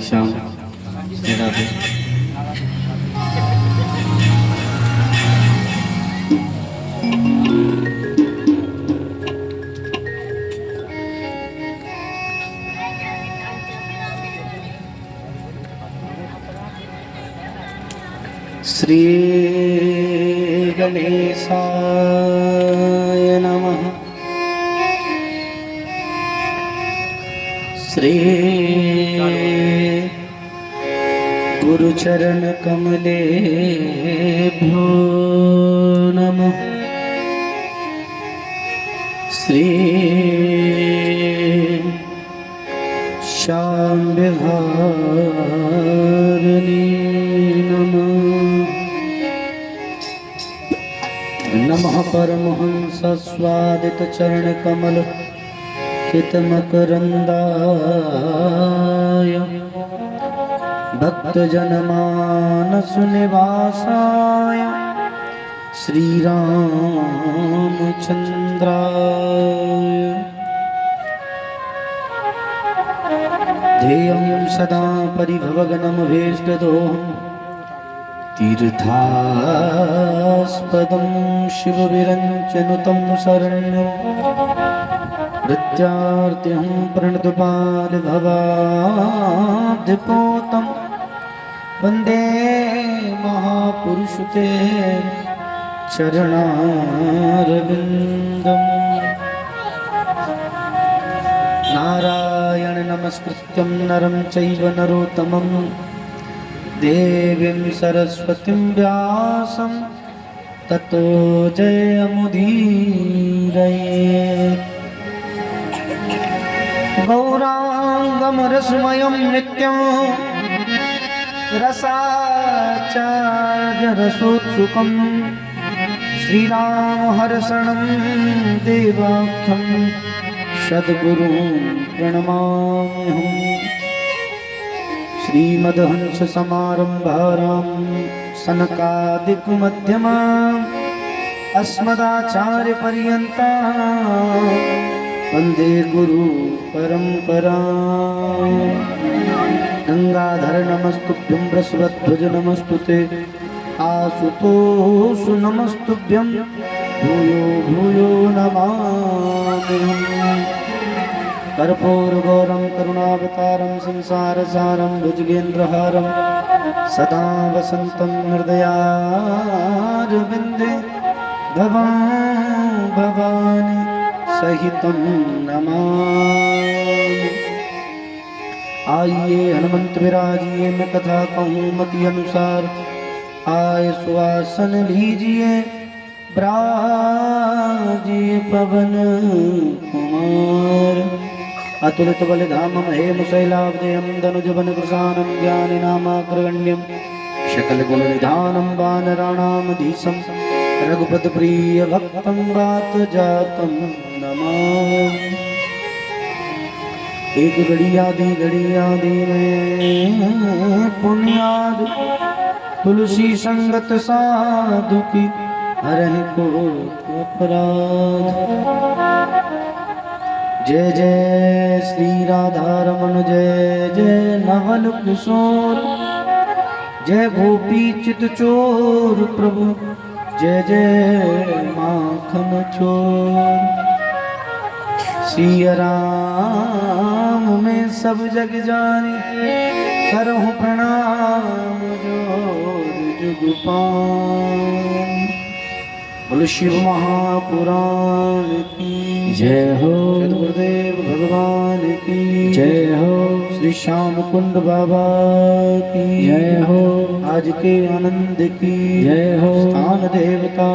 श्याम राधे। श्री गणेशाय नमः। श्री गुरुचरण कमलेभ्यो नमः। श्री श्याम विहारिणी नमः। नमः परमहंस स्वादित चरण कमल हितमकरंदाय भक्त जनमानस निवासाय श्री रामचंद्राय ध्येयं सदा परिभवगनं वेष्टदोहम् तीर्थास्पदं शिवविरञ्चनुतं शरण्यं प्रत्यार्त्यं प्रणतपालभवाब्धिपोतं वन्दे महापुरुषते चरणारविन्दम्। नारायण नमस्कृत्यं नरं चैव नरोत्तमं देवीं सरस्वतीं व्यासं ततो जयमुदीरये। गौरांगं रसमयं नित्यं रसाचार्य रसोत्सुकं श्रीरामहर्षणं देवाख्यं सद्गुरुं प्रणमाम्यहम्। श्रीमद्हंस समारंभां सनकादिक मध्यमाम् अस्मदाचार्य पर्यन्तां वन्दे गुरु परम्पराम्। गंगाधर नमस्तुभ्यं बृहस्पतिध्वज नमस्तुते आशुतोष नमस्तुभ्यं भूयो भूयो नमाम्यहम्। कर्पूरगौरं करुणावतारं संसारसारं भुजगेन्द्रहारं सदा वसन्तं हृदयारविन्दे भवां भवानी सहितं नमामि। आइए हनुमंत विराजिए, मैं कथा कहूँ मति अनुसार। आए सुआसन लीजिए, ब्राजिए पवन कुमार। अतुलित बलिधामं हेमशैलाब्देयं दनुजवन कृशानं ज्ञानिनामाग्रगण्यं सकल गुण निधानं वानराणामधीशं रघुपति प्रिय भक्तं वात जातं नमामि। एक घड़ी आदि में पुण्याद तुलसी संगत साधु की हरहि को अपराध। जय जय श्री राधा रमन जय जय नवल किशोर जय गोपी चित चोर प्रभु जय जय माखन चोर। सिया राम में सब जग जाने करहु प्रणाम जोर जुग पान। बोलो शिव महापुराण की जय हो, गुरुदेव भगवान की जय हो, श्री श्याम कुंड बाबा की जय हो, आज के आनंद की जय हो, स्थान देवता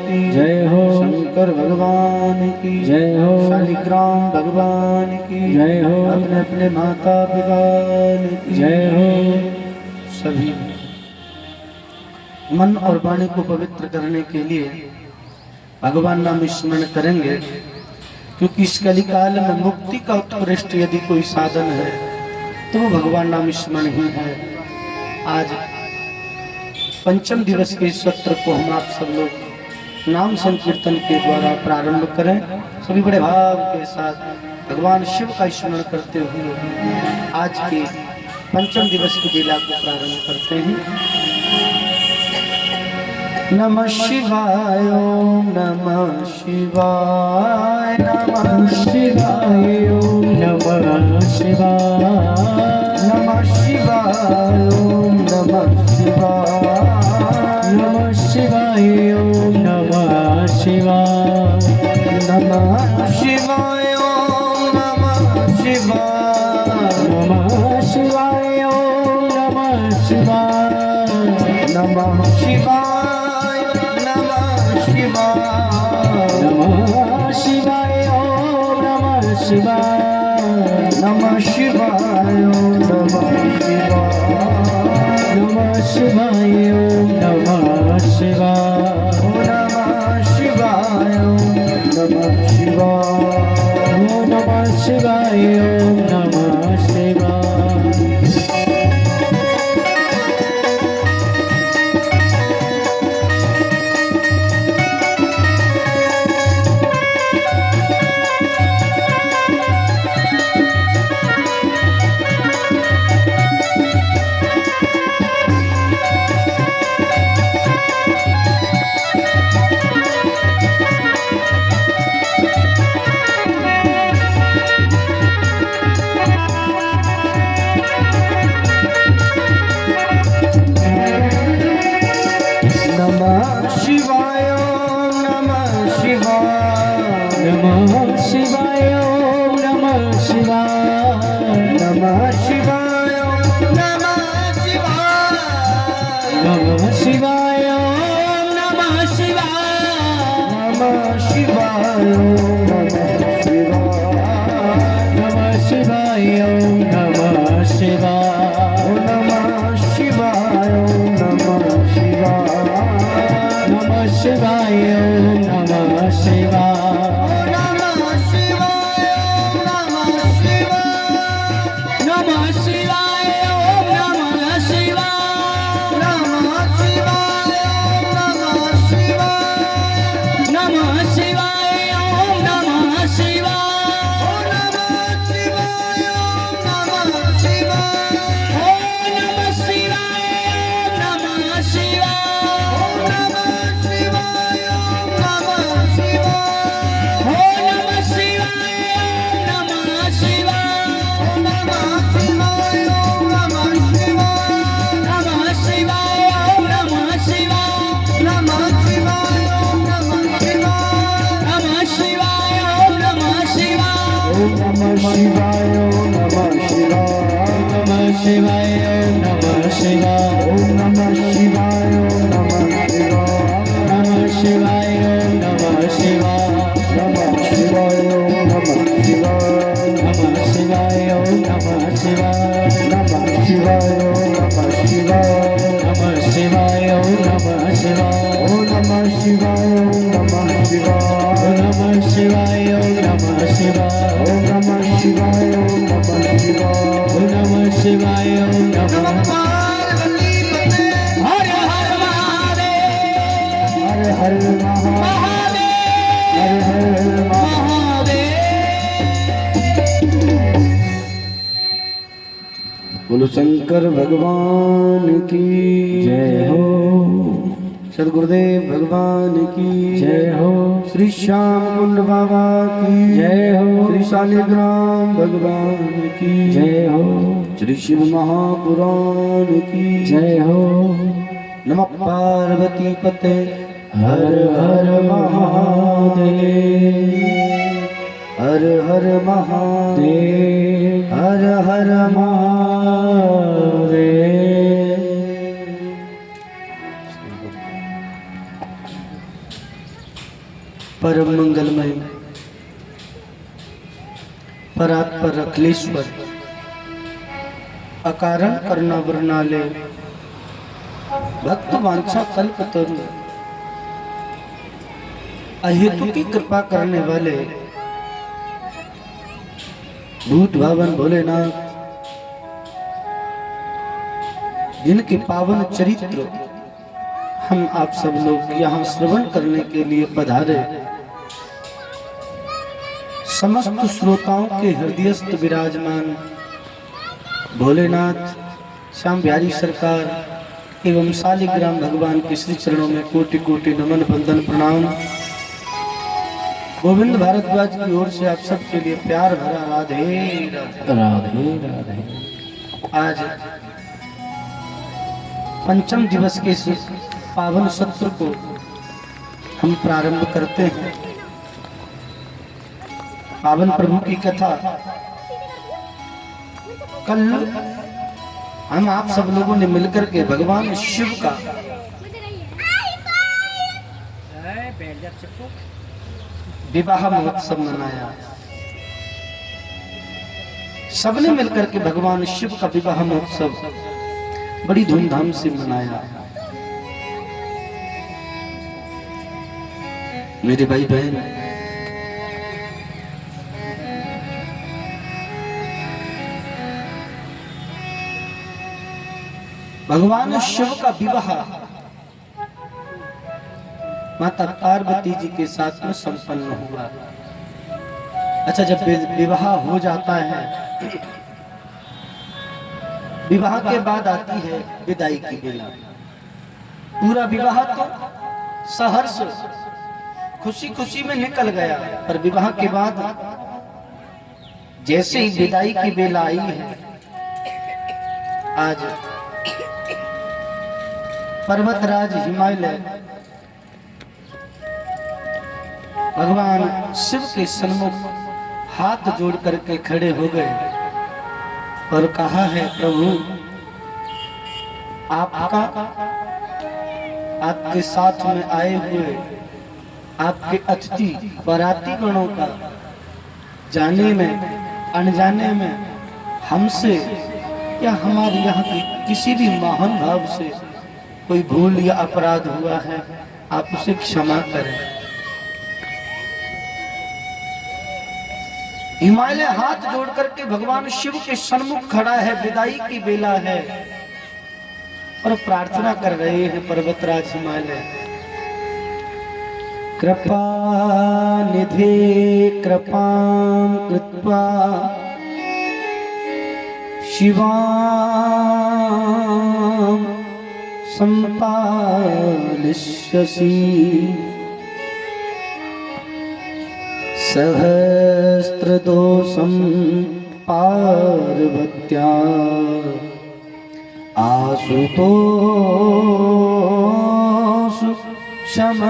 की जय हो, शंकर भगवान की जय हो, शालिग्राम भगवान की जय हो, अपने अपने माता पिता की जय हो। सभी मन और वाणी को पवित्र करने के लिए भगवान नाम स्मरण करेंगे, क्योंकि इस कलिकाल में मुक्ति का उत्कृष्ट यदि कोई साधन है तो वो भगवान नाम स्मरण ही है। आज पंचम दिवस के सत्र को हम आप सब लोग नाम संकीर्तन के द्वारा प्रारंभ करें। सभी बड़े भाव के साथ भगवान शिव का स्मरण करते हुए आज के पंचम दिवस की लीला को प्रारंभ करते हैं। नमः शिवाय ओम नमः शिवाय नमः शिवाय ओम नमः शिवाय नमः शिवाय ओम नमः शिवाय नमः शिवाय ओम नमः शिवाय नमः शिवाय ओम नमः शिवाय नमः शिवाय ओम नमः शिवाय नमः शिवाय नमः शिवाय नमः शिवाय ओम नमः शिवाय नमः शिवाय ओम नमः शिवाय नमः शिवाय ओम नमः शिवाय नमः शिवाय ओम नमः शिवाय नमः शिवाय ओम नमः शिवाय। बोलो शंकर भगवान की जय हो, सदगुरुदेव भगवान की जय हो, श्री श्याम कुंड बाबा की जय हो, श्री शालिग्राम भगवान की जय हो, श्री शिव महापुराण की जय हो। नमः पार्वती पते हर हर महादेव, हर हर महादेव, हर हर महादेव। परम मंगलमय परात्पर अखिलेश्वर अकारण करना वर्णाले भक्त वांछा कल्प तरु अहेतु की कृपा करने वाले भूत भावन भोलेनाथ, जिनके पावन चरित्र हम आप सब लोग यहाँ श्रवण करने के लिए पधारे, समस्त श्रोताओं के हृदयस्थ विराजमान भोलेनाथ श्याम बिहारी सरकार एवं शालिग्राम भगवान के श्री चरणों में कोटि कोटि नमन बंदन प्रणाम। गोविंद भारद्वाज की ओर से आप सबके लिए प्यार भरा राधे राधे राधे राधे। आज पंचम दिवस के इस पावन सत्र को हम प्रारंभ करते हैं। पावन प्रभु की कथा कल हम आप सब लोगों ने मिलकर के भगवान शिव का विवाह महोत्सव मनाया। सबने मिलकर के भगवान शिव का विवाह महोत्सव बड़ी धूमधाम से मनाया। मेरे भाई बहन, भगवान शिव का विवाह माता पार्वती जी के साथ में संपन्न हुआ। अच्छा, जब विवाह हो जाता है, विवाह के बाद आती है विदाई की बेला। पूरा विवाह तो सहर्ष खुशी खुशी में निकल गया, पर विवाह के बाद जैसे ही विदाई की बेला आई है, आज पर्वतराज हिमालय भगवान शिव के सन्मुख हाथ जोड़ करके खड़े हो गए और कहा है, प्रभु आपके साथ में आए हुए आपके अतिथि बाराती गणों का जाने में अनजाने में हमसे या हमारे यहाँ की किसी भी महान भाव से कोई भूल या अपराध हुआ है, आप उसे क्षमा करें। हिमालय हाथ जोड़ करके भगवान शिव के सन्मुख खड़ा है, विदाई की बेला है और प्रार्थना कर रहे हैं पर्वतराज हिमालय, कृपा निधे कृपां कृत्वा शिवां संपालिष्यसि सहस्रदोषं पार्वत्या आशुतोष क्षमस्वसि।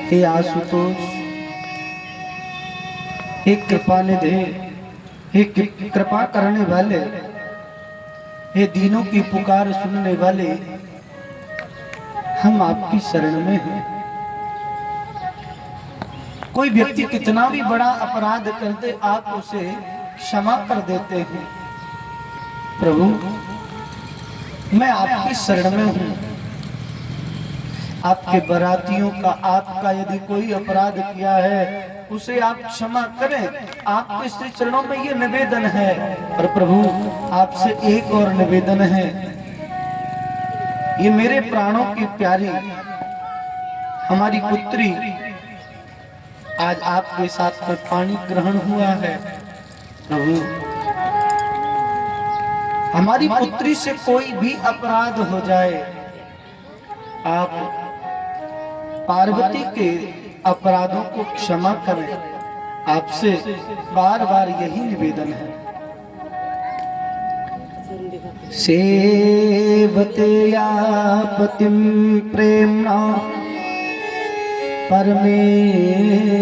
हे आशुतोष, हे कृपा निधे, हे कृपा करने वाले, हे दीनों की पुकार सुनने वाले, हम आपकी शरण में हैं। कोई व्यक्ति कितना भी बड़ा अपराध कर दे, आप उसे क्षमा कर देते हैं। प्रभु, मैं आपकी शरण में हूं। आपके बारातियों का, आपका यदि कोई अपराध किया है उसे आप क्षमा करें। आपके श्री चरणों में ये निवेदन है। और प्रभु, आपसे एक और निवेदन है, ये मेरे प्राणों की प्यारी हमारी पुत्री आज आपके साथ में पानी ग्रहण हुआ है। प्रभु, हमारी पुत्री से कोई भी अपराध हो जाए, आप पार्वती के अपराधों को क्षमा करें। आपसे बार बार यही निवेदन है। सेवते या पतिं प्रेम्णा परमेश्वर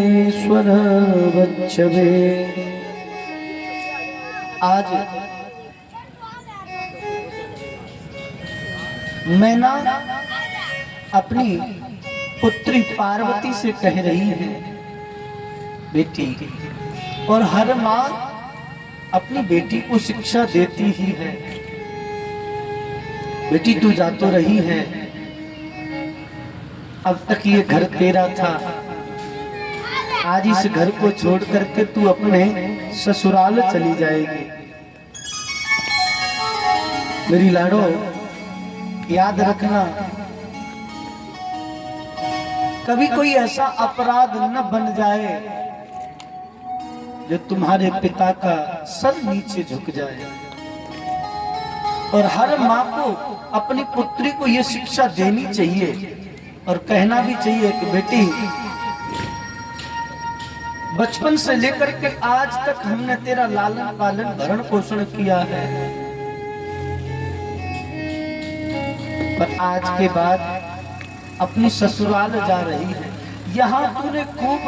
वच्छवे। आज मैना अपनी पुत्री पार्वती से कह रही है, बेटी, और हर माँ अपनी बेटी को शिक्षा देती ही है, बेटी तू जा तो रही है, अब तक ये घर तेरा था, आज इस घर को छोड़ करके तू अपने ससुराल चली जाएगी। मेरी लाडो, याद रखना, कभी कोई ऐसा अपराध न बन जाए जो तुम्हारे पिता का सर नीचे झुक जाए। और हर माँ को अपनी पुत्री को यह शिक्षा देनी चाहिए और कहना भी चाहिए कि बेटी, बचपन से लेकर के आज तक हमने तेरा लालन पालन भरण पोषण किया है, पर आज के बाद अपनी ससुराल जा रही है, यहाँ तूने खूब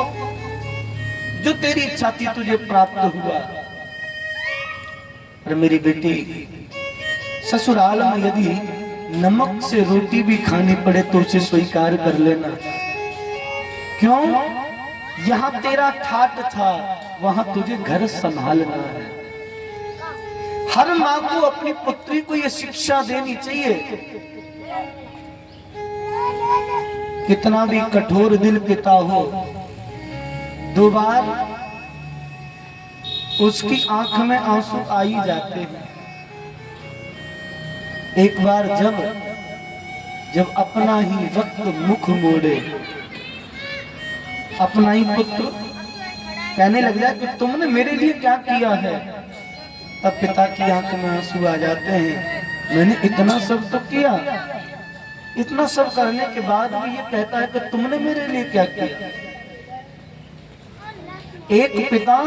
जो तेरी इच्छा थी तुझे प्राप्त हुआ। पर मेरी बेटी, ससुराल में यदि नमक से रोटी भी खानी पड़े तो उसे स्वीकार कर लेना। क्यों? यहाँ तेरा ठाट था, वहां तुझे घर संभालना है। हर माँ को अपनी पुत्री को यह शिक्षा देनी चाहिए, कितना भी कठोर दिल पिता हो, दो बार उसकी आंख में आंसू आ ही जाते हैं। एक बार जब अपना ही वक्त मुख मोड़े, अपना ही पुत्र कहने लग जाए कि तुमने मेरे लिए क्या किया है, तब पिता की आंख में आंसू आ जाते हैं। मैंने इतना सब तो किया, इतना सब करने के बाद भी ये कहता है कि तुमने मेरे लिए क्या किया। एक पिता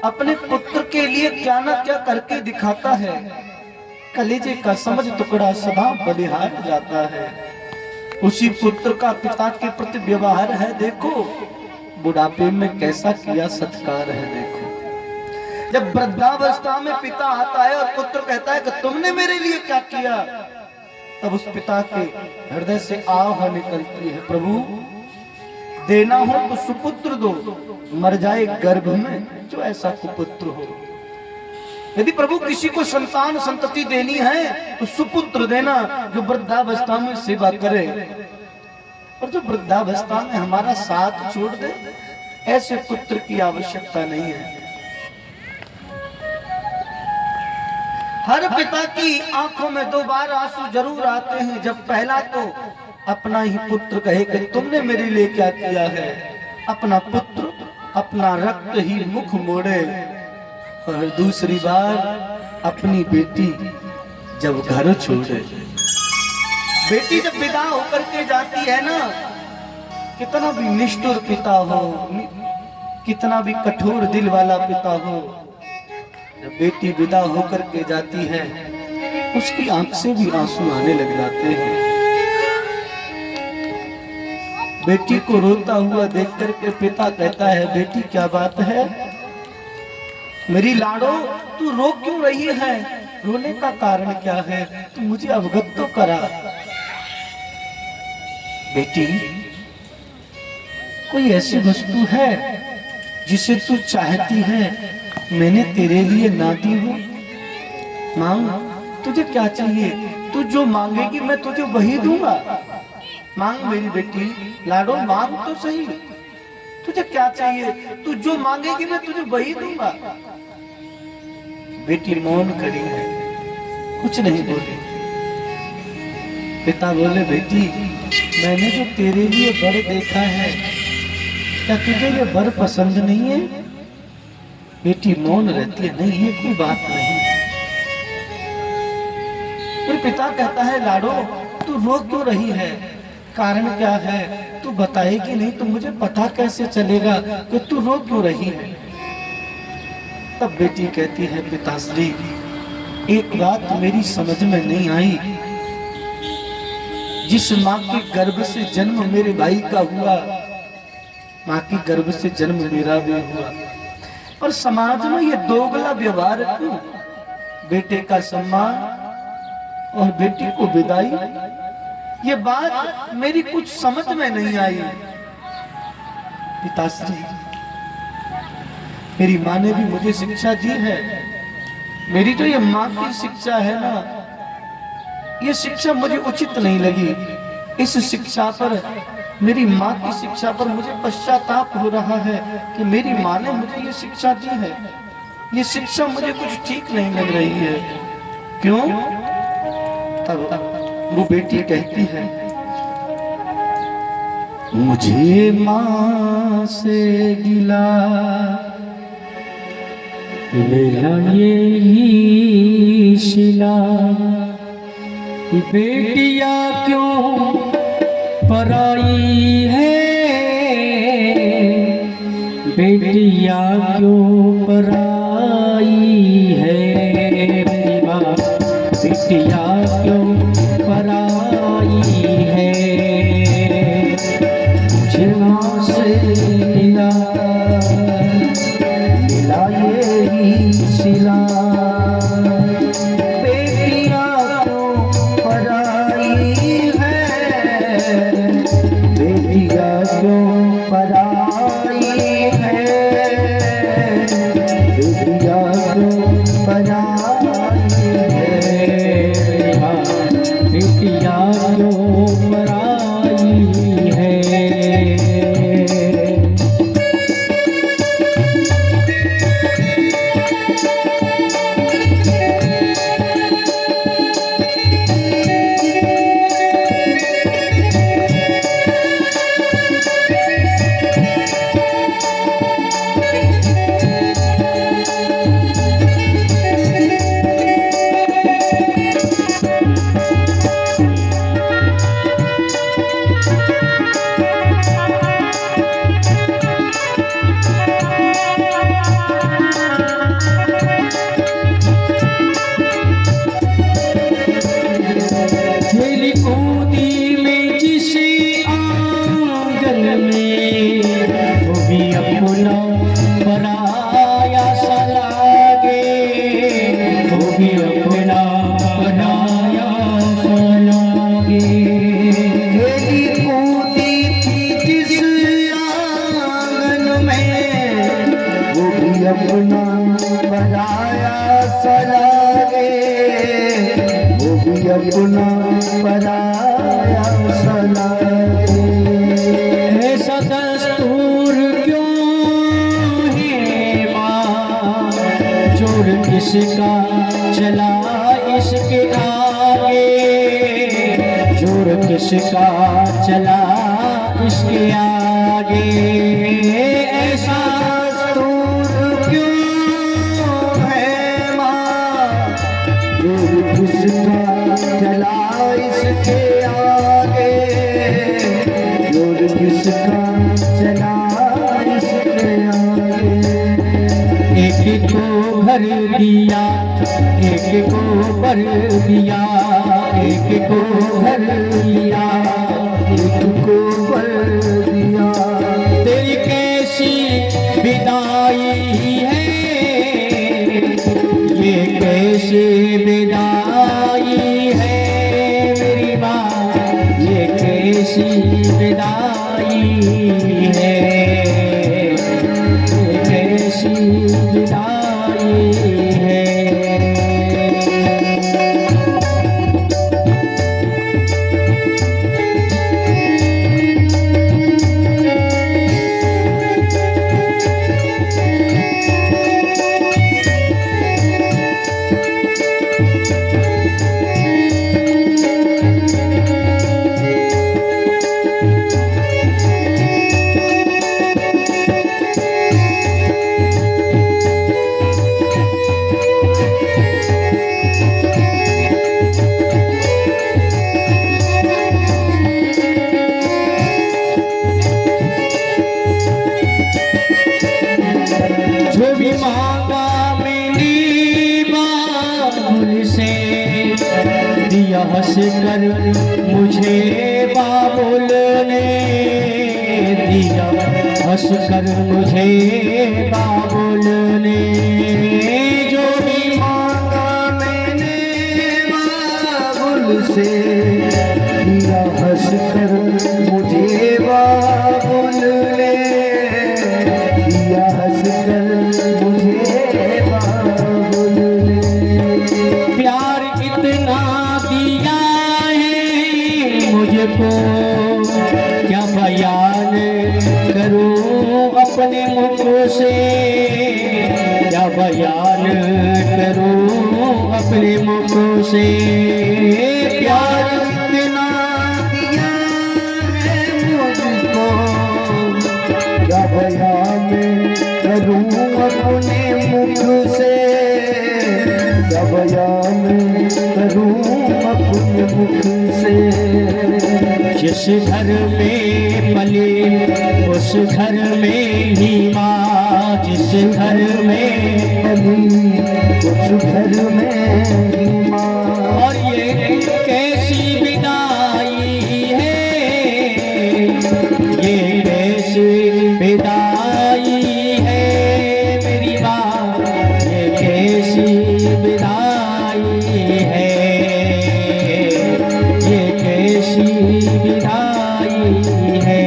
अपने पुत्र के लिए क्या ना क्या करके दिखाता है, कलेजे का समझ टुकड़ा सदा बलिहार जाता है। उसी पुत्र का पिता के प्रति व्यवहार है, देखो बुढ़ापे में कैसा किया सत्कार है। देखो जब वृद्धावस्था में पिता आता है और पुत्र कहता है कि तुमने मेरे लिए क्या किया, तब उस पिता के हृदय से आह निकलती है, प्रभु देना हो तो सुपुत्र दो, मर जाए गर्भ में जो ऐसा कुपुत्र हो। यदि प्रभु किसी को संतान संतति देनी है तो सुपुत्र देना, जो वृद्धावस्था में सेवा करे। और जो वृद्धावस्था में हमारा साथ छोड़ दे, ऐसे पुत्र की आवश्यकता नहीं है। हर पिता की आंखों में दो बार आंसू जरूर आते हैं, जब पहला तो अपना ही पुत्र कहे कि तुमने मेरे लिए क्या किया है, अपना पुत्र अपना रक्त ही मुख मोड़े, और दूसरी बार अपनी बेटी जब घर छोड़े। बेटी जब विदा होकर के जाती है ना, कितना भी निष्ठुर पिता हो, कितना भी कठोर दिल वाला पिता हो, जब बेटी विदा होकर के जाती है उसकी आंख से भी आंसू आने लग जाते हैं। बेटी को रोता हुआ देख करके पिता कहता है, बेटी क्या बात है, मेरी लाडो तू रो क्यों रही है, रोने का कारण क्या है, तू मुझे अवगत तो करा। बेटी, कोई ऐसी वस्तु है जिसे तू चाहती है मैंने तेरे लिए ना दी हो? मांग, तुझे क्या चाहिए, तू जो मांगेगी मैं तुझे वही दूंगा। मांग मेरी बेटी, लाडो मांग तो सही, तुझे क्या चाहिए, तू जो मांगेगी मैं तुझे वही दूंगा। बेटी मौन खड़ी है, कुछ नहीं बोली। पिता बोले, बेटी मैंने जो तेरे लिए वर देखा है, क्या तुझे ये वर पसंद नहीं है? बेटी मौन रहती है, नहीं ये कोई बात नहीं। फिर पिता कहता है, लाडो तू रो क्यों रही है, कारण क्या है, तू बताएगी नहीं तो मुझे पता कैसे चलेगा कि तू रो क्यों रही है। तब बेटी कहती है, पिताश्री एक बात मेरी समझ में नहीं आई, जिस माँ के गर्भ से जन्म मेरे भाई का हुआ, माँ के गर्भ से जन्म मेरा भी हुआ, और समाज में ये दोगला व्यवहार क्यों? बेटे का सम्मान और बेटी को विदाई, ये बात मेरी कुछ समझ में नहीं आई। पिताश्री मेरी माँ ने भी मुझे शिक्षा दी है, मेरी जो ये माँ की शिक्षा है ना, ये शिक्षा मुझे उचित नहीं लगी। इस शिक्षा पर, मेरी माँ की शिक्षा पर मुझे पश्चाताप हो रहा है कि मेरी माँ ने मुझे ये शिक्षा दी है, ये शिक्षा मुझे कुछ ठीक नहीं लग रही है। क्यों? तब वो बेटी कहती है, मुझे माँ से गिला मेरा यही शिला बेटिया क्यों पराई है, बेटिया क्यों पराई है, बेटिया क्यों पराई है। मुझे माँ से मिला यही सिला, बेटिया क्यों पराई है, बेटिया क्यों पराई है, बेटिया क्यों पराई है, बेटिया क्यों पराई है। पराया सा लागे, वो भी अपना पराया सा लागे। खेली कूदी थी जिस आंगन में, वो भी अपना पराया सा लागे, वो भी अपना पराया सा लागे। ऐसा दस्तूर क्यों किसका चला इसके आगे, जोर किसका चला इसके आगे। ऐसा दस्तूर क्यों है माँ, जोर किसका चला इसके आगे, जोर किसका चला इसके आगे। एक को भर दिया, एक को भर दिया, एक को भर दिया, एक को भर दिया। तेरी कैसी विदाई है, ये कैसी विदाई है मेरी माँ, ये कैसी विदाई है, ये कैसी विदाई है। जो भी मांगा मैंने बाबुल से, दिया हंस कर मुझे बाबुल ने, दिया हंस कर मुझे बाबुल ने। जो भी मांगा मैंने बाबुल से, दिया हंस कर मुझे बाबुल ने, दिया हंस कर मुझे बाबुल ने। प्यार इतना दिया है मुझको, क्या बयान करूं अपने मुख से, क्या बयान करूं अपने मुख से। प्यार इतना दिया है मुझको, क्या बयान करूं अपने मुख से, मुख से। जिस घर में पली उस घर में ही माँ, जिस घर में पली उस घर में ही माँ। और ये कैसी विदाई है, ये कैसी विदाई है मेरी माँ, ये कैसी विदाई है, ये कैसी विदाई है।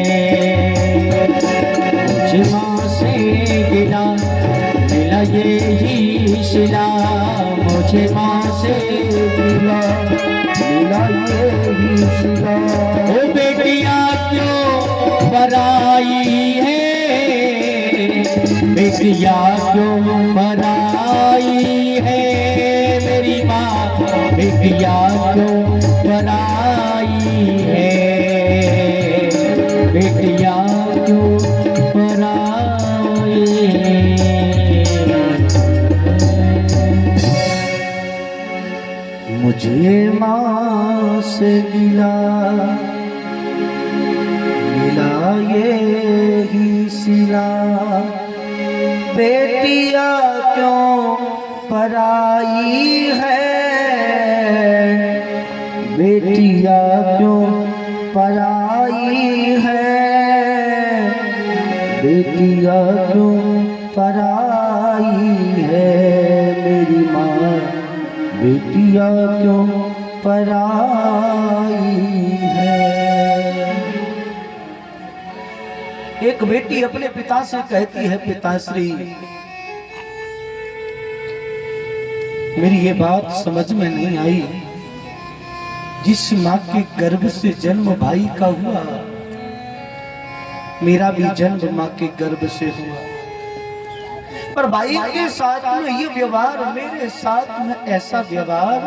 मुझे माँ से गिला मिला ये ही सिला, मुझे माँ से मिला ये ही सिला। ओ बेटिया क्यों पराई है, बेटिया क्यों पराई है मेरी माँ, बेटिया क्यों पराई है, बेटिया क्यों पराई है। मुझे माँ से गिला मिला ये ही सिला, बेटिया क्यों पराई है, बेटिया क्यों पराई है, बेटिया क्यों पराई है मेरी माँ, बेटिया क्यों पराई है। एक बेटी अपने पिता से कहती है, पिताश्री मेरी ये बात समझ में नहीं आई, जिस माँ के गर्भ से जन्म भाई का हुआ, मेरा भी जन्म माँ के गर्भ से हुआ, पर भाई के साथ में ये व्यवहार, मेरे साथ में ऐसा व्यवहार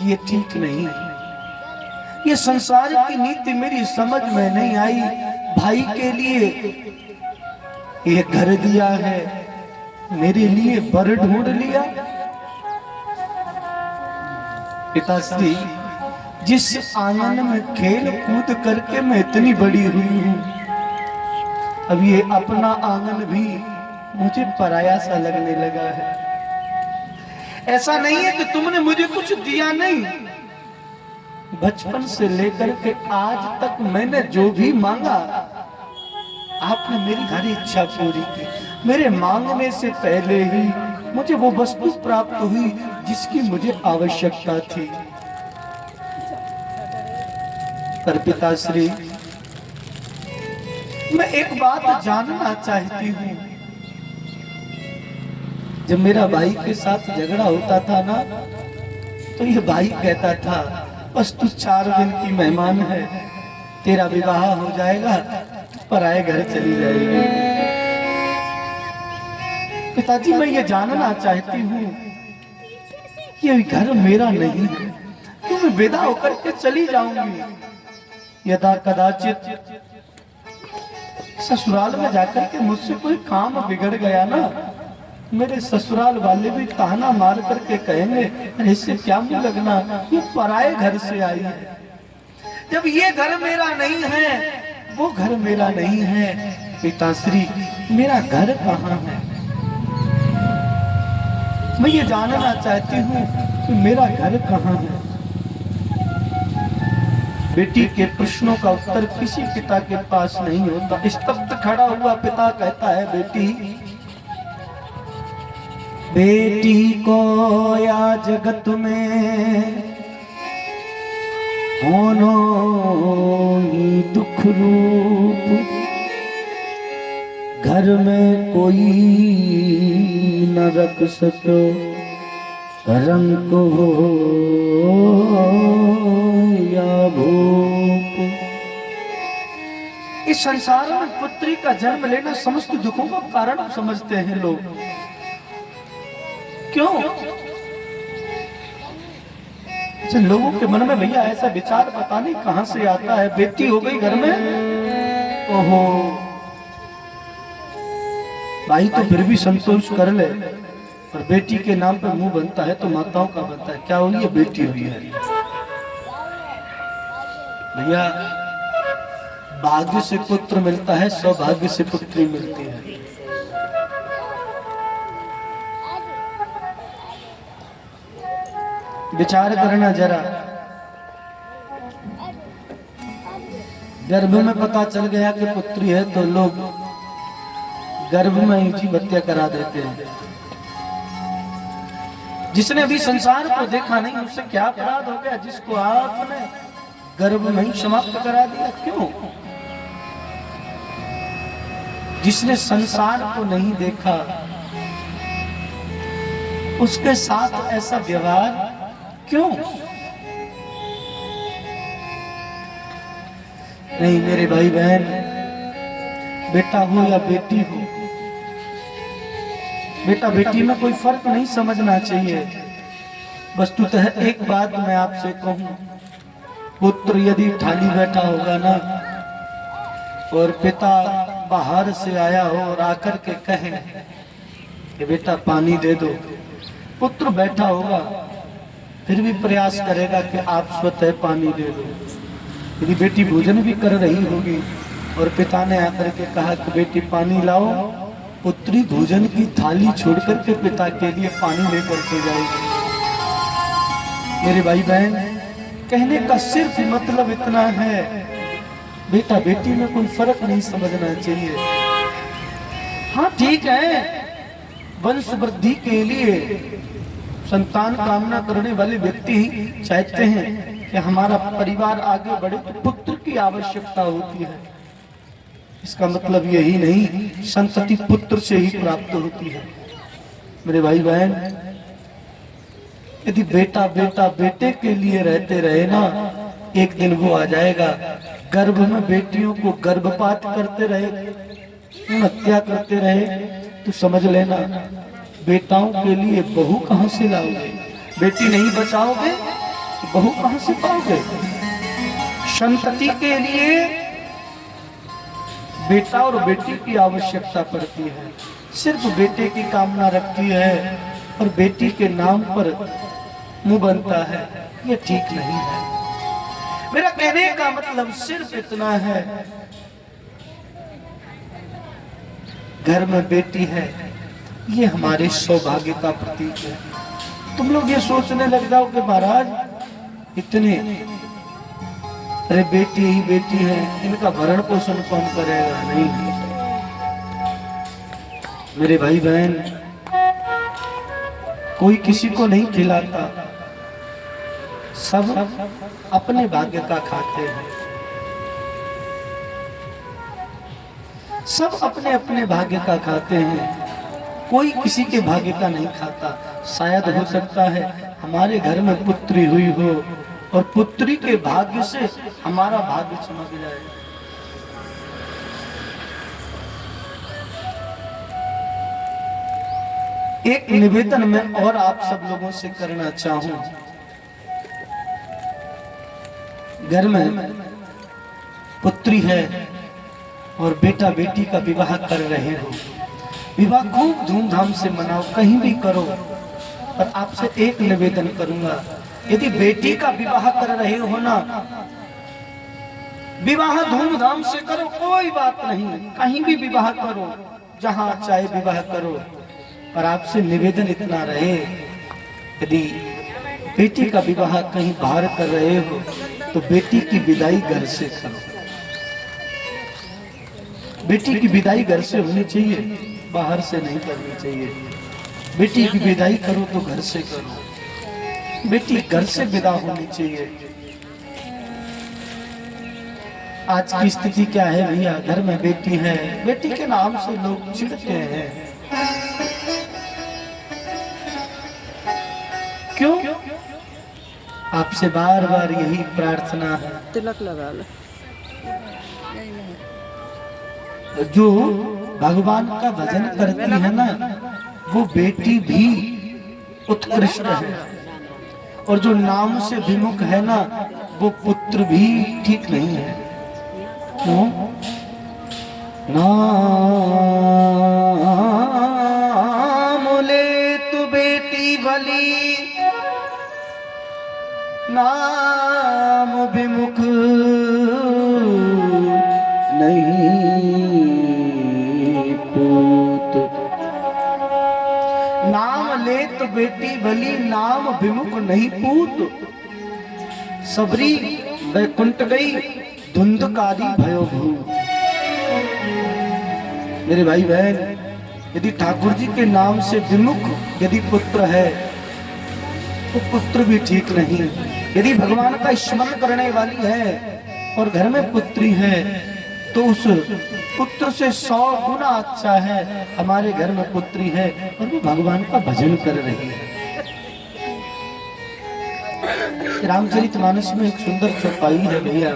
ये ठीक नहीं। ये संसार की नीति मेरी समझ में नहीं आई। भाई के लिए ये घर दिया है, मेरे लिए बर ढूंढ लिया। पिताश्री जिस आंगन में खेल कूद करके मैं इतनी बड़ी हुई हूँ, अब ये अपना आंगन भी मुझे पराया सा लगने लगा है। ऐसा नहीं है कि तुमने मुझे कुछ दिया नहीं, बचपन से लेकर के आज तक मैंने जो भी मांगा आपने मेरी हर इच्छा पूरी की। मेरे मांगने से पहले ही मुझे वो वस्तु प्राप्त हुई जिसकी मुझे आवश्यकता थी। पर पिताश्री मैं एक बात जानना चाहती हूँ, जब मेरा भाई के साथ झगड़ा होता था ना, तो ये भाई कहता था बस तू 4 दिन की मेहमान है, तेरा विवाह हो जाएगा, पराए घर चली जाएगी। पिताजी मैं ये जानना चाहती हूँ, ये घर मेरा नहीं है, तो मैं विदा होकर के चली जाऊंगी। यदा कदाचित ससुराल में जाकर के मुझसे कोई काम बिगड़ गया ना, मेरे ससुराल वाले भी ताना मार करके कहेंगे अरे इससे क्या मुंह लगना, ये पराए घर से आई है। जब ये घर मेरा नहीं है, वो घर मेरा नहीं है, पिताश्री मेरा घर कहाँ है? मैं ये जानना चाहती हूँ कि मेरा घर कहाँ है। बेटी के प्रश्नों का उत्तर किसी पिता के पास नहीं होता। स्तब्ध खड़ा हुआ पिता कहता है, बेटी को या जगत में होनो ही दुख रूप, घर में कोई न रख सको रंग हो या भूप। इस संसार में पुत्री का जन्म लेना समस्त दुखों का कारण समझते हैं लोग। क्यों? अच्छा, लोगों के मन में भैया ऐसा विचार पता नहीं कहां से आता है, बेटी हो गई घर में, ओहो भाई तो फिर भी संतोष कर ले, और बेटी के नाम पर मुंह बनता है तो माताओं का बनता है। क्या हुई है? बेटी हुई है। भैया भाग्य से पुत्र मिलता है, सौभाग्य से पुत्री मिलती है। विचार करना जरा, गर्भ में पता चल गया कि पुत्री है तो लोग गर्भ में ही जीव हत्या करा देते हैं। जिसने अभी संसार को देखा नहीं उससे क्या अपराध हो गया, जिसको आपने गर्भ में ही समाप्त करा दिया। क्यों? जिसने संसार को नहीं देखा उसके साथ ऐसा व्यवहार क्यों? नहीं मेरे भाई बहन, बेटा हो या बेटी हो, बेटा बेटी में कोई फर्क नहीं समझना चाहिए। वस्तुतः एक बात मैं आपसे कहूं, पुत्र यदि ठाली बैठा होगा ना और पिता बाहर से आया हो और आकर के कहे कि बेटा पानी दे दो, पुत्र बैठा होगा फिर भी प्रयास करेगा कि आप स्वतः पानी दे दो। यदि बेटी भोजन भी कर रही होगी और पिता ने आकर के कहा कि बेटी पानी लाओ, पुत्री भोजन की थाली छोड़कर के पिता के लिए पानी लेकर के जाएगी। मेरे भाई बहन, कहने का सिर्फ मतलब इतना है, बेटा बेटी में कोई फर्क नहीं समझना चाहिए। हाँ ठीक है, वंश वृद्धि के लिए संतान कामना करने वाले व्यक्ति ही चाहते हैं कि हमारा परिवार आगे बढ़े, तो पुत्र की आवश्यकता होती है। इसका मतलब यही नहीं संतति पुत्र से ही प्राप्त होती है। मेरे भाई बहन, यदि बेटा बेटा बेटे के लिए रहते रहे ना, एक दिन वो आ जाएगा। गर्भ में बेटियों को गर्भपात करते रहे, हत्या करते रहे, तो समझ लेना बेटाओं के लिए बहू कहां से लाओगे? बेटी नहीं बचाओगे तो बहू कहां से पाओगे? संतति के लिए बेटा और बेटी की आवश्यकता पड़ती है। सिर्फ बेटे की कामना रखती है और बेटी के नाम पर मुंह बनता है, ये ठीक नहीं है। मेरा कहने का मतलब सिर्फ इतना है, घर में बेटी है ये हमारे सौभाग्य का प्रतीक है। तुम लोग ये सोचने लग जाओ कि महाराज इतने, अरे बेटी ही बेटी है, इनका भरण पोषण कौन करेगा? नहीं मेरे भाई बहन, कोई किसी को नहीं खिलाता, सब अपने भाग्य का खाते हैं। सब अपने अपने भाग्य का खाते हैं, कोई किसी के भाग्य का नहीं खाता। शायद हो सकता है हमारे घर में पुत्री हुई हो और पुत्री के भाग्य से हमारा भाग्य चमक जाए। एक निवेदन मैं और आप सब लोगों से करना चाहूं, घर में पुत्री है और बेटा बेटी का विवाह कर रहे हो, विवाह खूब धूमधाम से मनाओ, कहीं भी करो। पर आपसे एक निवेदन करूंगा, यदि बेटी का विवाह कर रहे हो ना, विवाह धूमधाम से करो, कोई बात नहीं, कहीं भी विवाह करो, जहां चाहे विवाह करो। पर आपसे निवेदन इतना रहे, यदि बेटी का विवाह कहीं बाहर कर रहे हो तो बेटी की विदाई घर से करो। बेटी की विदाई घर से होनी चाहिए, बाहर से नहीं करनी चाहिए। बेटी की विदाई करो तो घर से करो, बेटी घर से विदा होनी चाहिए। आज की स्थिति क्या है भैया, घर में बेटी है, बेटी के नाम से लोग चिढ़ते हैं। क्यों? आपसे बार बार यही प्रार्थना है, तिलक लगा लो। जो भगवान का भजन करती है ना, वो बेटी भी उत्कृष्ट है, और जो नाम से विमुख है ना, वो पुत्र भी ठीक नहीं है। क्यों? नाम ले तू बेटी भली, नाम विमुख नहीं पूत। नाम ले तो बेटी भली, नाम विमुख नहीं पूत। सबरी वैकुंठ गई, धुंधकारी भयो भूत। मेरे भाई बहन, यदि ठाकुर जी के नाम से विमुख यदि पुत्र है तो पुत्र भी ठीक नहीं। यदि भगवान का स्मरण करने वाली है और घर में पुत्री है तो उस पुत्र से 100 गुना अच्छा है हमारे घर में पुत्री है और वो भगवान का भजन कर रही है। रामचरितमानस में एक सुंदर चौपाई है भैया।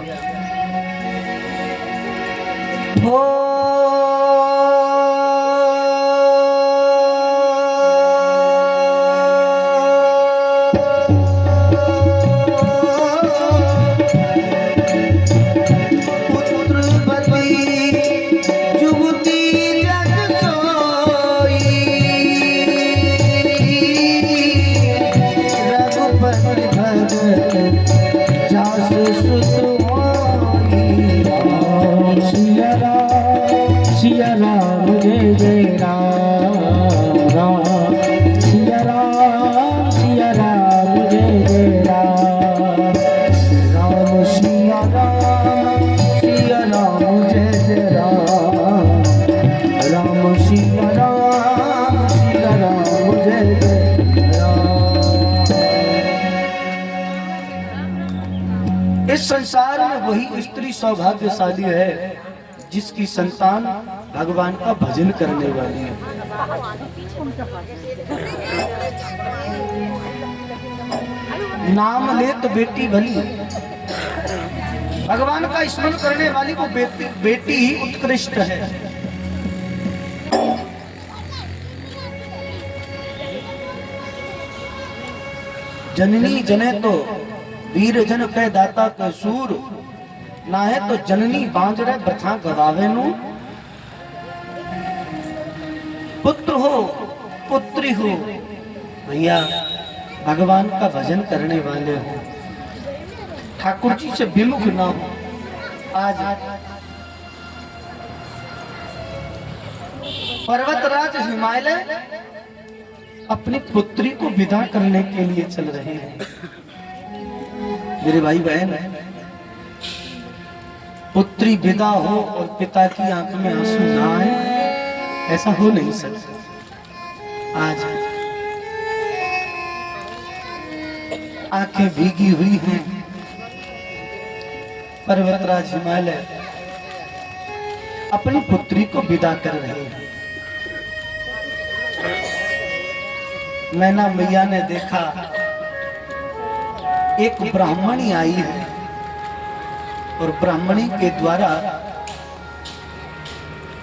इस संसार में वही स्त्री सौभाग्यशाली है जिसकी संतान भगवान का भजन करने वाली है। नाम ले तो बेटी भली, भगवान का स्मरण करने वाली वो बेटी ही उत्कृष्ट है। जननी जने तो वीर जन के दाता के सूर, ना है तो जननी बांझरे बथा गवावे नू। पुत्र हो पुत्री हो भैया भगवान का भजन करने वाले हो, ठाकुर जी से विमुख ना हो। आज पर्वतराज हिमालय अपनी पुत्री को विदा करने के लिए चल रहे हैं। मेरे भाई बहन, पुत्री विदा हो और पिता की आंख में आंसू ना आए, ऐसा हो नहीं सकता। आज आंखें भीगी हुई हैं, पर्वतराज हिमालय अपनी पुत्री को विदा कर रहे हैं। मैना मैया ने देखा एक ब्राह्मणी आई है और ब्राह्मणी के द्वारा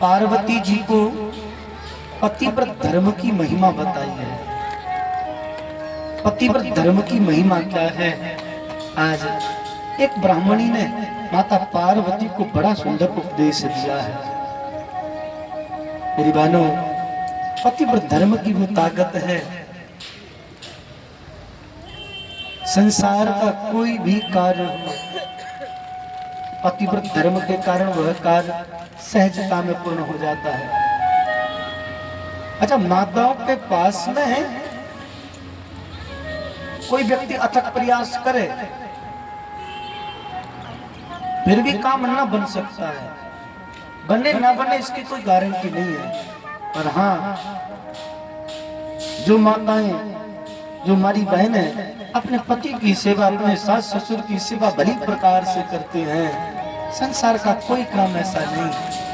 पार्वती जी को पतिव्रत धर्म की महिमा बताई है। पतिव्रत धर्म की महिमा क्या है? आज एक ब्राह्मणी ने माता पार्वती को बड़ा सुंदर उपदेश दिया है। मेरी बहनों, पतिव्रत धर्म की वो ताकत है, संसार का कोई भी कार्य हो पतिव्रत धर्म के कारण वह कार्य सहजता में पूर्ण हो जाता है। अच्छा, माताओं के पास में कोई व्यक्ति अथक प्रयास करे फिर भी काम न बन सकता है, बने ना बने इसकी कोई गारंटी नहीं है। पर हाँ, जो माताएं, जो हमारी बहनें अपने पति की सेवा, अपने सास ससुर की सेवा भली प्रकार से करते हैं, संसार का कोई काम ऐसा नहीं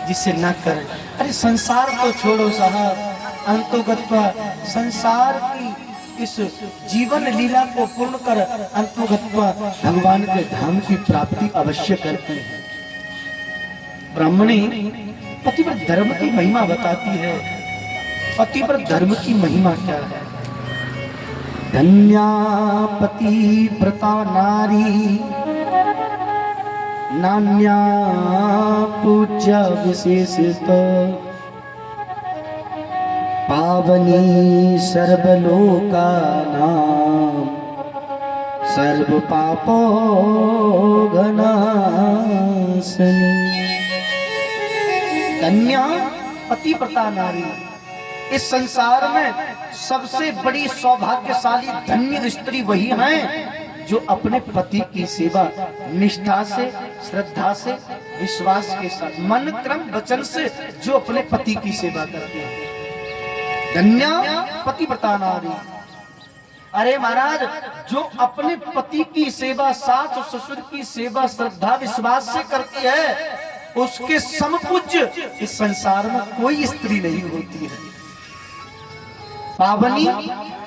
जिसे न करें। अरे संसार तो छोड़ो साहब, अंतोगत्वा संसार की इस जीवन लीला को पूर्ण कर अंतोगत्वा भगवान के धाम की प्राप्ति अवश्य करते हैं। ब्राह्मणी पतिव्रत धर्म की महिमा बताती है। पतिव्रत धर्म की महिमा क्या है? धन्या पतिव्रता नारी, नान्या पूज्य विशेषत, पावनी सर्वलोकानां सर्व पापो घनाशनी। धन्य पतिव्रता नारी। इस संसार में सबसे बड़ी सौभाग्यशाली धन्य स्त्री वही है जो अपने पति की सेवा निष्ठा से, श्रद्धा से, विश्वास के साथ, मन क्रम वचन से जो अपने पति की सेवा करती है। धन्य पतिव्रता नारी। अरे महाराज, जो अपने पति की सेवा, सास ससुर की सेवा श्रद्धा विश्वास से करती है, उसके समपूज्य इस संसार में कोई स्त्री नहीं होती है। पावनी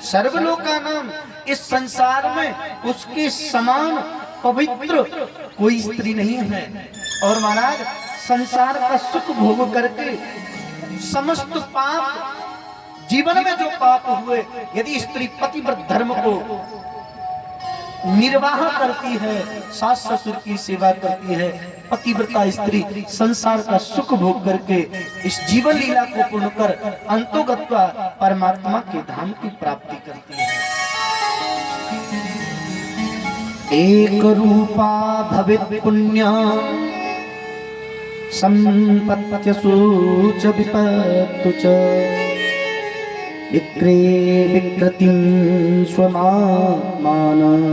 सर्वलोकानाम। इस संसार में उसके समान पवित्र कोई स्त्री नहीं है। और महाराज, संसार का सुख भोग करके समस्त पाप, जीवन में जो पाप हुए, यदि स्त्री पतिव्रत धर्म को निर्वाह करती है, सास ससुर की सेवा करती है, पतिव्रता स्त्री संसार का सुख भोग करके इस जीवन लीला को पूर्ण कर अंतोगत्वा परमात्मा के धाम की प्राप्ति करती है। एक रूपा भवेत् पुण्या संपत्त्यसु च विपत्तु च विक्रे विकृतिं स्वमात्मानं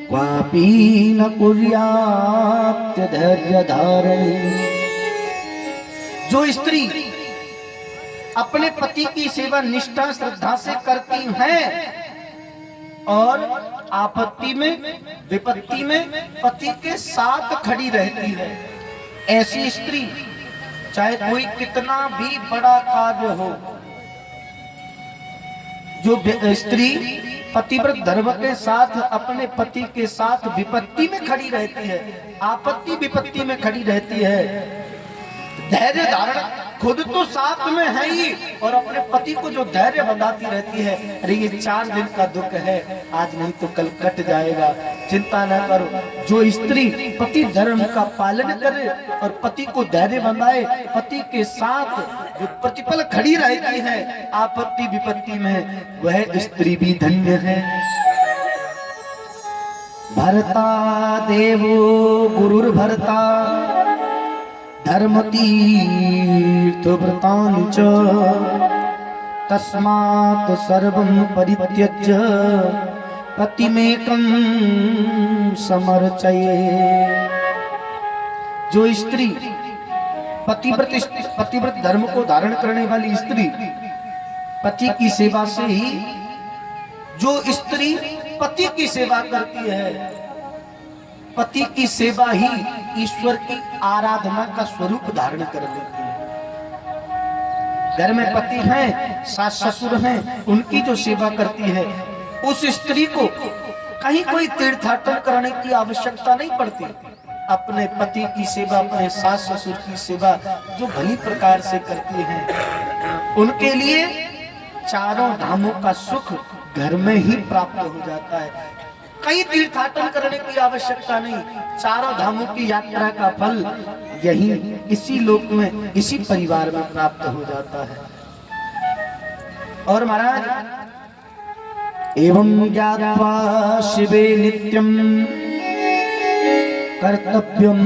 क्वापि न कुर्यात् धैर्यधारिणी। जो स्त्री अपने पति की सेवा निष्ठा श्रद्धा से करती हैं और आपत्ति में, विपत्ति में पति के साथ खड़ी रहती है, ऐसी स्त्री चाहे कोई कितना भी बड़ा कार्य हो, जो स्त्री पतिव्रत धर्म के साथ अपने पति के साथ विपत्ति में खड़ी रहती है, आपत्ति विपत्ति में खड़ी रहती है, धैर्य धारण खुद तो साथ में है ही और अपने पति को जो धैर्य बंधाती रहती है, अरे ये 4 दिन का दुख है, आज नहीं तो कल कट जाएगा, चिंता न करो। जो स्त्री पति धर्म का पालन करे और पति को धैर्य बंधाए, पति के साथ जो प्रतिपल खड़ी रहती है आपत्ति विपत्ति में, वह स्त्री भी धन्य है। भरता देवो गुरुर्भरता धर्मतीर्थव्रतानि च तस्मात् सर्वं परित्यज्य पतिमेकं समर्चयेत्। जो स्त्री पतिव्रत धर्म को धारण करने वाली स्त्री, पति की सेवा से ही, जो स्त्री पति की सेवा करती है, पति की सेवा ही ईश्वर की आराधना का स्वरूप धारण कर लेती है। घर में पति हैं, सास ससुर हैं, उनकी जो सेवा करती है, उस स्त्री को कहीं कोई तीर्थाटन करने की आवश्यकता नहीं पड़ती। अपने पति की सेवा, अपने सास ससुर की सेवा जो भली प्रकार से करती हैं, उनके लिए चारों धामों का सुख घर में ही प्राप्त हो जाता है। कहीं तीर्थाटन करने की आवश्यकता नहीं, चारों धामों की यात्रा का फल यही इसी लोक में, इसी परिवार में प्राप्त हो जाता है। और महाराज, एवं ज्ञात्वा शिवे नित्यं कर्तव्यं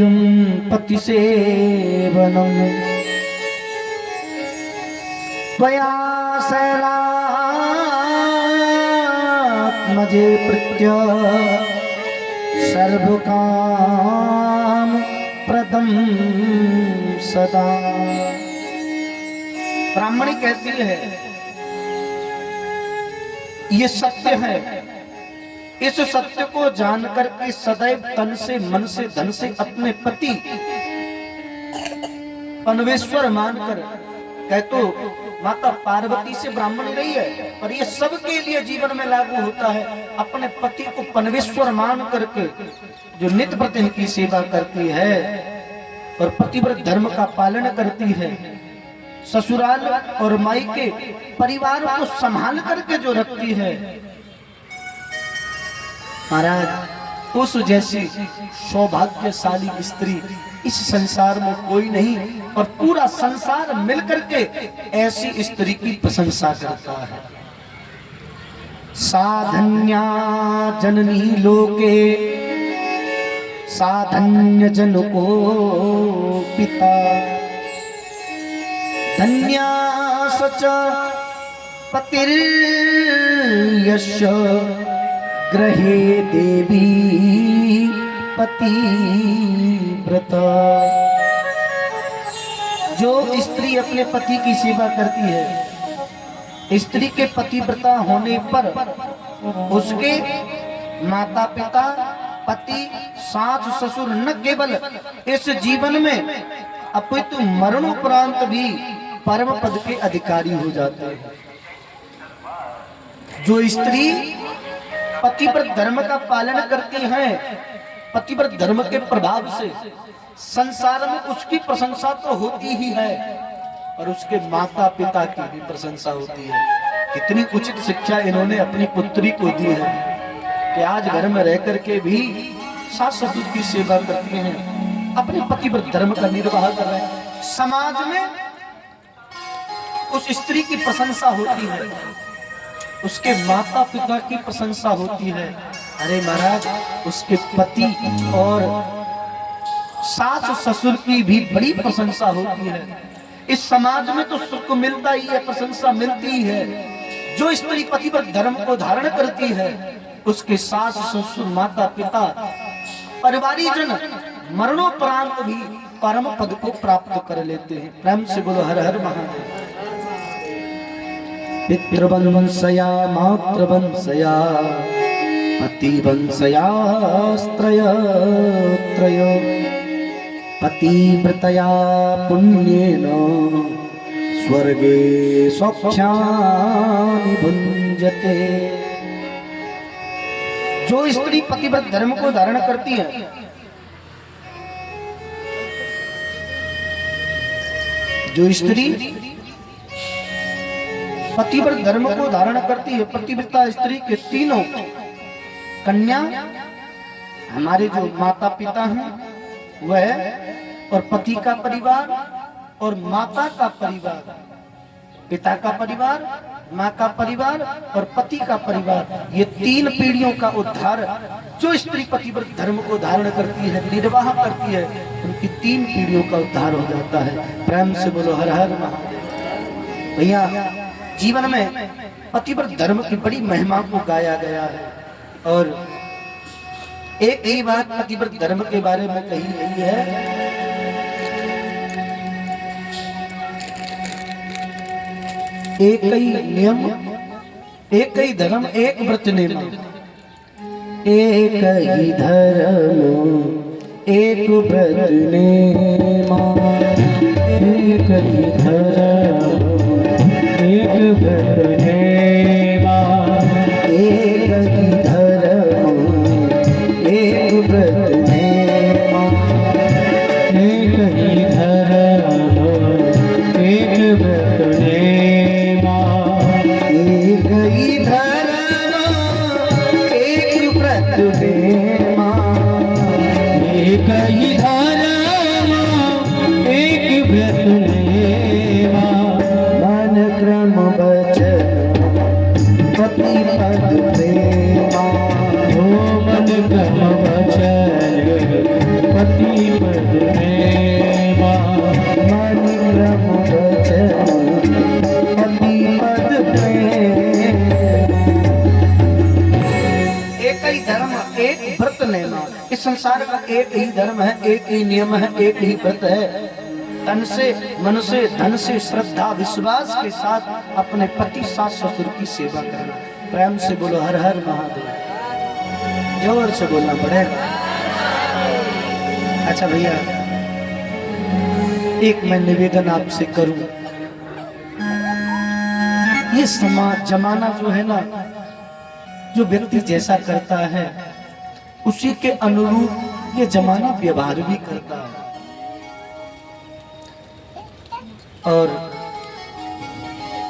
पति सेवनम् त्वया शैलात्मजे प्रत्य सर्वकाम प्रदम सदा। ब्राह्मणी कहती है, ये सत्य है, इस सत्य को जानकर के सदैव तन से, मन से, धन से अपने पति परमेश्वर मानकर, कह तो माता पार्वती से ब्राह्मणी रही है, पर ये सबके लिए जीवन में लागू होता है। अपने पति को परमेश्वर मान करके जो नित्य प्रति की सेवा करती है और पतिव्रत धर्म का पालन करती है, ससुराल और मायके परिवार को संभाल करके जो रखती है, महाराज उस जैसी सौभाग्यशाली स्त्री इस संसार में कोई नहीं, और पूरा संसार मिलकर के ऐसी स्त्री की प्रशंसा करता है। साधन्या जननी लोके साधन्य जनको पिता धन्या सच पतिर्यस्य ग्रहे देवी पतिव्रता। जो स्त्री अपने पति की सेवा करती है, स्त्री के पतिव्रता होने पर उसके माता पिता पति सास ससुर न केवल इस जीवन में अपितु मरणोपरांत भी परम पद के अधिकारी हो जाते हैं। जो स्त्री पतिव्रत धर्म का पालन करती है, पतिव्रत धर्म के प्रभाव से संसार में उसकी प्रशंसा तो होती ही है और उसके माता पिता की भी प्रशंसा होती है। कितनी उचित शिक्षा इन्होंने अपनी पुत्री को दी है कि आज घर में रह करके भी सास ससुर की सेवा करते हैं, अपने पतिव्रत धर्म का निर्वाह कर रहे हैं। समाज में उस स्त्री की प्रशंसा होती है, उसके माता पिता की प्रशंसा होती है। अरे महाराज, उसके पति और सास ससुर की भी बड़ी प्रशंसा होती है। इस समाज में तो सुख मिलता ही है, प्रशंसा मिलती ही है। जो स्त्री पतिव्रत धर्म को धारण करती है, उसके सास ससुर माता पिता परिवारीजन मरणोपरांत भी परम पद को प्राप्त कर लेते हैं। प्रेम से बोलो हर हर महादेव। पितृवंशया मातृवंशया पतिवंशया त्रय पतिव्रतया पुण्येन स्वर्गे सौख्यानि भुंजते। जो स्त्री पतिव्रत धर्म को धारण करती है, जो स्त्री पतिव्रत धर्म को धारण करती है, पतिव्रता स्त्री के तीनों कन्या, हमारे जो माता पिता हैं वह, और पति का परिवार और माता का परिवार, पिता का परिवार, माँ का परिवार और पति का परिवार, ये तीन पीढ़ियों का उद्धार जो स्त्री पतिव्रत धर्म को धारण करती है, निर्वाह करती है, उनकी तीन पीढ़ियों का उद्धार हो जाता है। प्रेम से बोलो हर हर महादेव। भैया, जीवन में पतिव्रत धर्म की बड़ी महिमा को गाया गया है और एक ही बात पतिव्रत धर्म के बारे में कही गई है। एक ही नियम, एक ही धर्म, एक व्रत नियम। एक ही धर्म, एक व्रत नियम। एक ही धर्म, एक व्रत नियम। एक ही धर्म, एक व्रत नियम। एक ही धर्म, एक व्रत नियम। एक ही धर्म, एक व्रत नियम। एक ही धर्म, एक व्रत नियम। मन क्रम वचन पति पद प्रेमा। हो मन क्रम वचन पति पद प्रेमा। मन क्रम वचन पति पद प्रेमा। एक ही धर्म, एक व्रत लेना। इस संसार का एक ही धर्म है, एक ही नियम है, एक ही व्रत है। तन से, मन से, धन से, श्रद्धा विश्वास के साथ अपने पति सास ससुर की सेवा करना। प्रेम से बोलो हर हर महादेव। जोर से बोलना पड़ेगा। अच्छा भैया, एक मैं निवेदन आपसे करूं। ये समाज जमाना जो है ना, जो व्यक्ति जैसा करता है उसी के अनुरूप ये जमाना व्यवहार भी करता है। और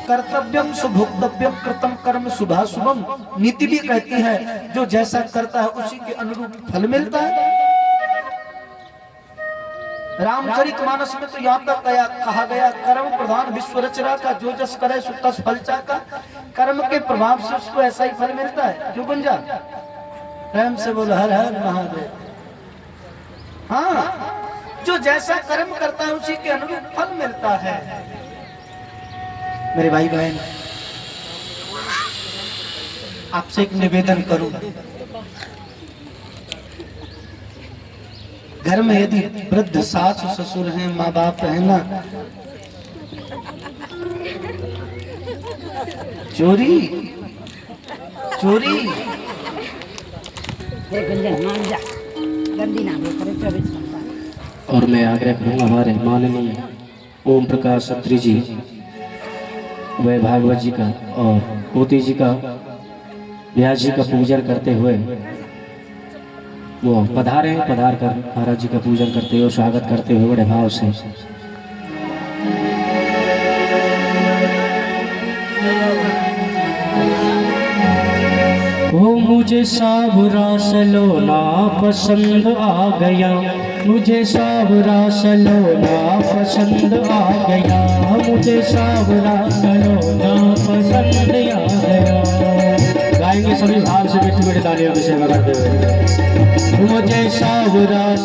कर्तव्यम सुभोक्तव्यम कृतम कर्म शुभाशुभम नीति भी कहती है, जो जैसा करता है उसी के अनुरूप फल मिलता है। रामचरितमानस में तो यहाँ तक कहा गया, कर्म प्रधान विश्व रचना का, जो जस करे सो तस फल चाका। कर्म के प्रभाव से उसको ऐसा ही फल मिलता है। जो गुंजा प्रेम से बोल हर हर महादेव। हाँ, जो जैसा कर्म करता है उसी के अनुरूप फल मिलता है। मेरे भाई बहन, आपसे एक निवेदन करूं, घर में यदि वृद्ध सास ससुर हैं, माँ बाप है ना, चोरी चोरी और मैं आग्रह करूंगा हमारे माननीय ओम प्रकाश सत्री जी, वह भागवत जी का और पोती जी का, व्यास जी का पूजन करते हुए वो पधारे हैं, पधार कर महाराज जी का पूजन करते हुए, स्वागत करते हुए बड़े भाव से। ओ मुझे सावरा सलोना पसंद आ गया, मुझे सावरा सलोना पसंद आ गया, मुझे सावरा सलोना पसंद आ गया। गाएंगे सभी भाव से, बेटी बेटे तालियों की सेवा करते हुए। मुझे सावरा